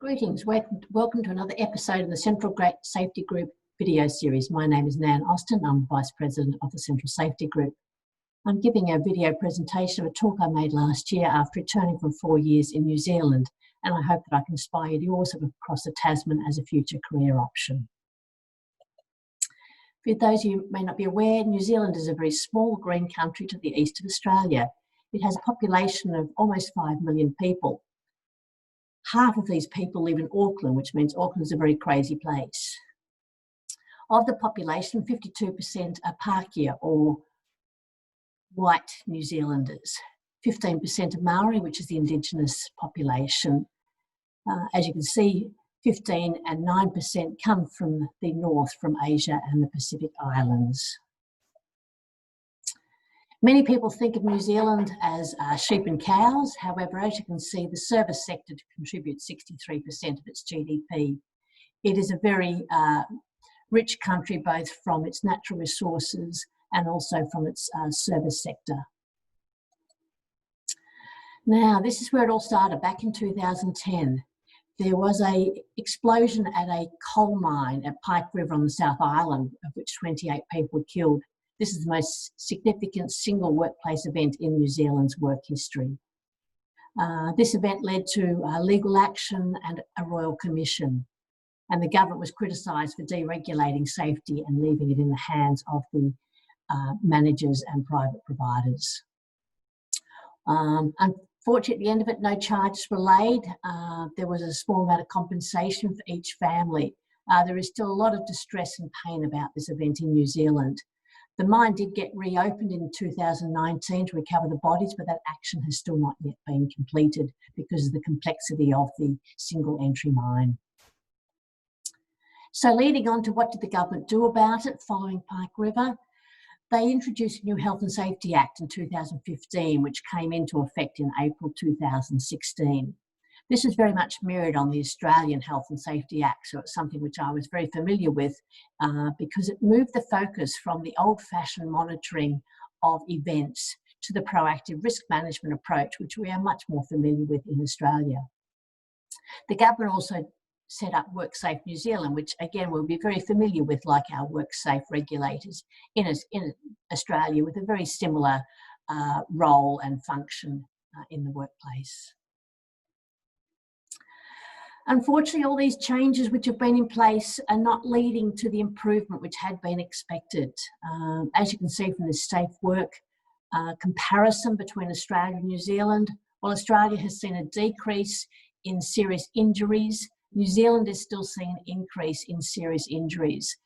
Greetings, welcome to another episode of the Central Safety Group video series. My name is Nan Austin, I'm Vice President of the Central Safety Group. I'm giving a video presentation of a talk I made last year after returning from 4 years in New Zealand, and I hope that I can inspire you to also look across the Tasman as a future career option. For those of you who may not be aware, New Zealand is a very small green country to the east of Australia. It has a population of almost 5 million people. Half of these people live in Auckland, which means Auckland is a very crazy place. Of the population, 52% are Pākehā or white New Zealanders. 15% are Maori, which is the indigenous population. As you can see, 15 and 9% come from the north, from Asia and the Pacific Islands. Many people think of New Zealand as sheep and cows. However, as you can see, the service sector contributes 63% of its GDP. It is a very rich country, both from its natural resources and also from its service sector. Now, this is where it all started back in 2010. There was an explosion at a coal mine at Pike River on the South Island, of which 28 people were killed. This is the most significant single workplace event in New Zealand's work history. This event led to legal action and a royal commission, and the government was criticised for deregulating safety and leaving it in the hands of the managers and private providers. Unfortunately, at the end of it, no charges were laid. There was a small amount of compensation for each family. There is still a lot of distress and pain about this event in New Zealand. The mine did get reopened in 2019 to recover the bodies, but that action has still not yet been completed because of the complexity of the single entry mine. So leading on to what did the government do about it following Pike River? They introduced a new Health and Safety Act in 2015, which came into effect in April 2016. This is very much mirrored on the Australian Health and Safety Act, so it's something which I was very familiar with because it moved the focus from the old-fashioned monitoring of events to the proactive risk management approach, which we are much more familiar with in Australia. The government also set up WorkSafe New Zealand, which again we'll be very familiar with, like our WorkSafe regulators in Australia, with a very similar role and function in the workplace. Unfortunately, all these changes which have been in place are not leading to the improvement which had been expected. As you can see from this safe work comparison between Australia and New Zealand, while Australia has seen a decrease in serious injuries, New Zealand is still seeing an increase in serious injuries.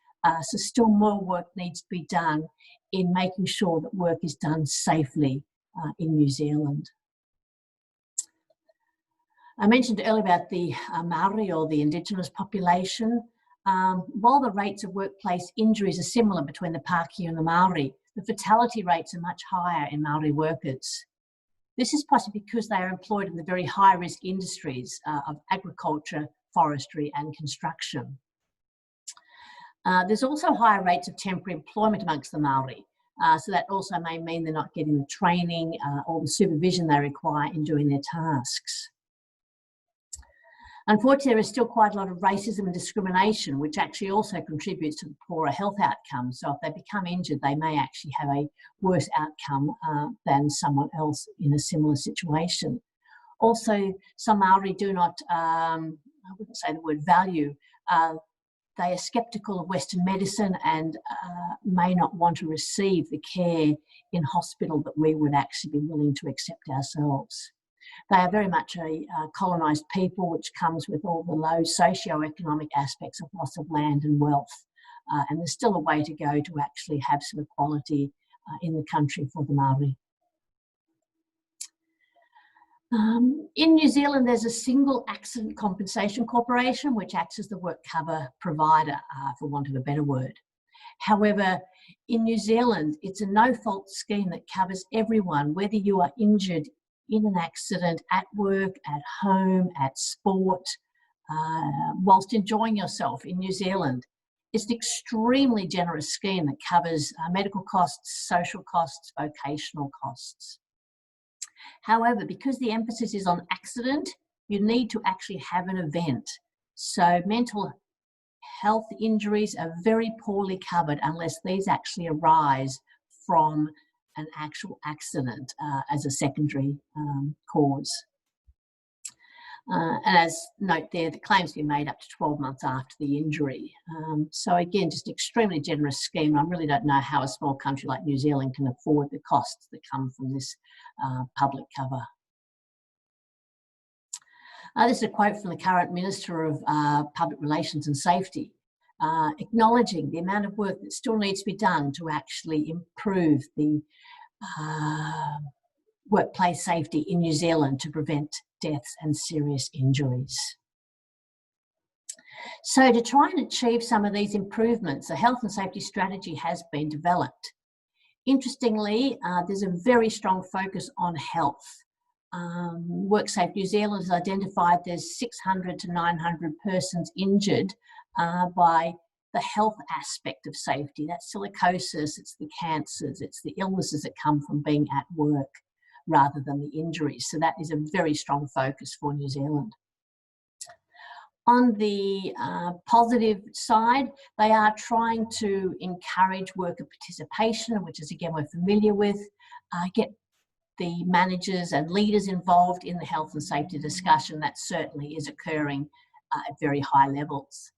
So still more work needs to be done in making sure that work is done safely in New Zealand. I mentioned earlier about the Maori or the indigenous population. While the rates of workplace injuries are similar between the Pākehā and the Maori, the fatality rates are much higher in Maori workers. This is possibly because they are employed in the very high-risk industries of agriculture, forestry and construction. There's also higher rates of temporary employment amongst the Maori. So that also may mean they're not getting the training or the supervision they require in doing their tasks. Unfortunately, there is still quite a lot of racism and discrimination, which actually also contributes to the poorer health outcomes. So if they become injured, they may actually have a worse outcome than someone else in a similar situation. Also, some Maori do not, I wouldn't say the word value, they are sceptical of Western medicine and may not want to receive the care in hospital that we would actually be willing to accept ourselves. They are very much a colonised people, which comes with all the low socio-economic aspects of loss of land and wealth. And there's still a way to go to actually have some equality in the country for the Māori. In New Zealand, there's a single accident compensation corporation, which acts as the work cover provider, for want of a better word. However, in New Zealand, it's a no-fault scheme that covers everyone, whether you are injured in an accident, at work, at home, at sport, whilst enjoying yourself in New Zealand. It's an extremely generous scheme that covers medical costs, social costs, vocational costs. However, because the emphasis is on accident you need to actually have an event. So mental health injuries are very poorly covered unless these actually arise from an actual accident as a secondary cause. And as note there, the claims can be made up to 12 months after the injury. So again, just an extremely generous scheme. I really don't know how a small country like New Zealand can afford the costs that come from this public cover. This is a quote from the current Minister of Public Relations and Safety, acknowledging the amount of work that still needs to be done to actually improve the workplace safety in New Zealand to prevent deaths and serious injuries. So to try and achieve some of these improvements, a health and safety strategy has been developed. Interestingly, there's a very strong focus on health. WorkSafe New Zealand has identified there's 600 to 900 persons injured by the health aspect of safety. That's silicosis, it's the cancers, it's the illnesses that come from being at work rather than the injuries. So that is a very strong focus for New Zealand. On the positive side, they are trying to encourage worker participation, which is again we're familiar with, get the managers and leaders involved in the health and safety discussion. That certainly is occurring at very high levels.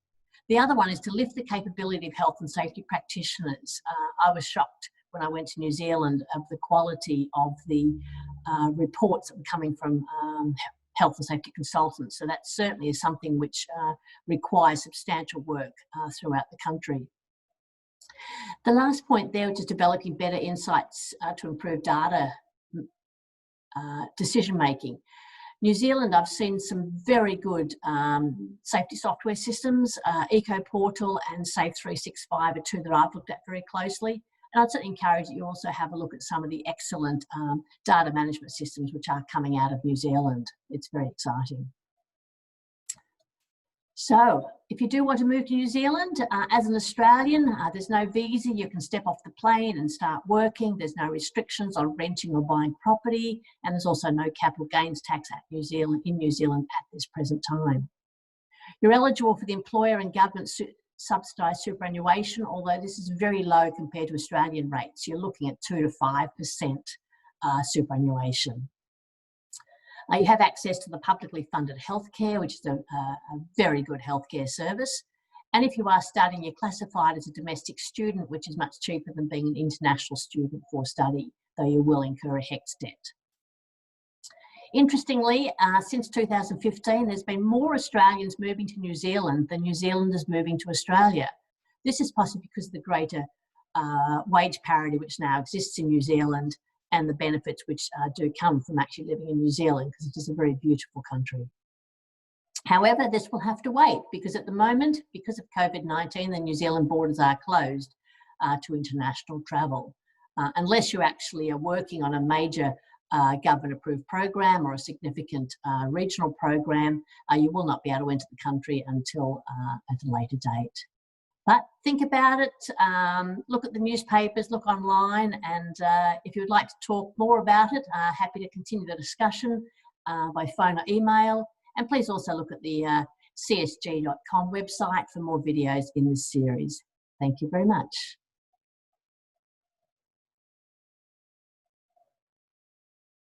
The other one is to lift the capability of health and safety practitioners. I was shocked when I went to New Zealand of the quality of the reports that were coming from health and safety consultants. So that certainly is something which requires substantial work throughout the country. The last point there, which is developing better insights to improve data decision making. New Zealand, I've seen some very good safety software systems. Eco Portal and Safe 365 are two that I've looked at very closely. And I'd certainly encourage that you also have a look at some of the excellent data management systems which are coming out of New Zealand. It's very exciting. So if you do want to move to New Zealand, as an Australian, there's no visa. You can step off the plane and start working. There's no restrictions on renting or buying property. And there's also no capital gains tax in New Zealand at this present time. You're eligible for the employer and government subsidised superannuation, although this is very low compared to Australian rates. You're looking at 2 to 5% superannuation. You have access to the publicly funded healthcare, which is a very good healthcare service. And if you are studying, you're classified as a domestic student, which is much cheaper than being an international student for study, though you will incur a HECS debt. Interestingly, since 2015, there's been more Australians moving to New Zealand than New Zealanders moving to Australia. This is possibly because of the greater wage parity which now exists in New Zealand and the benefits which do come from actually living in New Zealand, because it is a very beautiful country. However, this will have to wait because at the moment, because of COVID-19, the New Zealand borders are closed to international travel. Unless you actually are working on a major government-approved program or a significant regional program, you will not be able to enter the country until at a later date. But think about it, look at the newspapers, look online, and if you would like to talk more about it, happy to continue the discussion by phone or email. And please also look at the csg.com website for more videos in this series. Thank you very much.